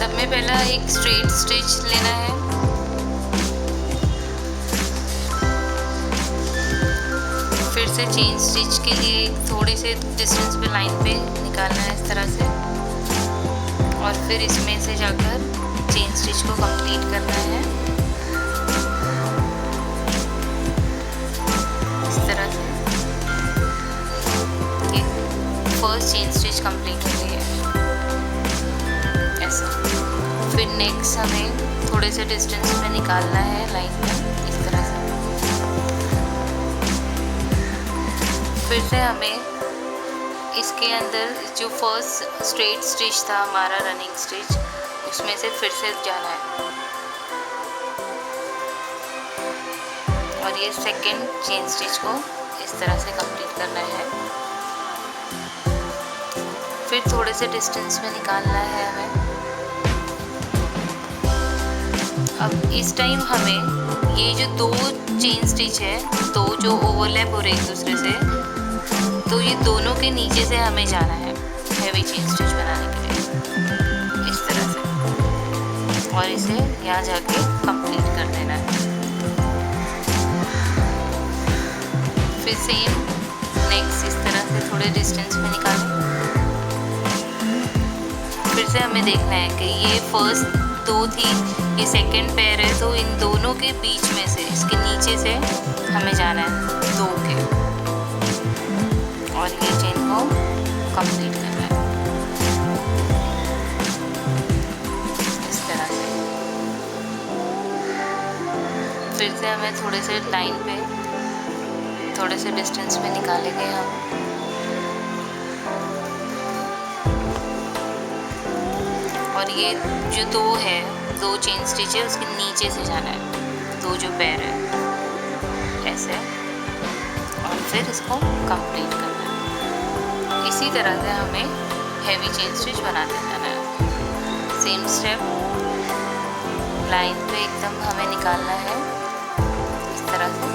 सब में पहला एक स्ट्रेट स्टिच लेना है। फिर से चेन स्टिच के लिए थोड़े से डिस्टेंस पे लाइन पे निकालना है इस तरह से, और फिर इसमें से जाकर चेन स्टिच को कंप्लीट करना है इस तरह से। ये फर्स्ट चेन स्टिच कंप्लीट हो गई है ऐसा। फिर नेक्स्ट हमें थोड़े से डिस्टेंस पे निकालना है लाइन में इस तरह से। फिर से हमें इसके अंदर जो फर्स्ट स्ट्रेट स्टिच था हमारा रनिंग स्टिच, उसमें से फिर से जाना है, और ये सेकेंड चेन स्टिच को इस तरह से कंप्लीट करना है। फिर थोड़े से डिस्टेंस में निकालना है हमें। अब इस टाइम हमें ये जो दो चेन स्टिच है, दो जो ओवरलैप हो रहे एक दूसरे से, तो ये दोनों के नीचे से हमें जाना है हैवी चेन स्टिच बनाने के लिए इस तरह से, और इसे यहाँ जाके कंप्लीट कर देना है। फिर सेम नेक्स्ट इस तरह से थोड़े डिस्टेंस में निकालें। फिर से हमें देखना है कि ये फर्स्ट दो थी, ये सेकंड पेयर है, तो इन दोनों के बीच में से, इसके नीचे से हमें जाना है दो के, और ये चेन को कंप्लीट करना है इस तरह से। फिर से हमें थोड़े से लाइन पे, थोड़े से डिस्टेंस पे निकालेंगे हम, और ये जो दो है, दो चेन स्टिच है, उसके नीचे से जाना है दो जो पैर है ऐसे, और फिर इसको कंप्लीट करना है। इसी तरह से हमें हैवी चेन स्टिच बनाते जाना है। सेम स्टेप लाइन पे एकदम हमें निकालना है इस तरह से,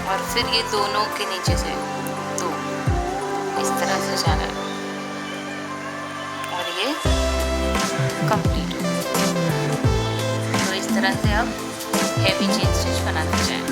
और फिर ये दोनों के नीचे से दो इस तरह से जाना है, और ये कंप्लीट हो। तो इस तरह से अब हैवी चेन स्टिच बनाते जाएं।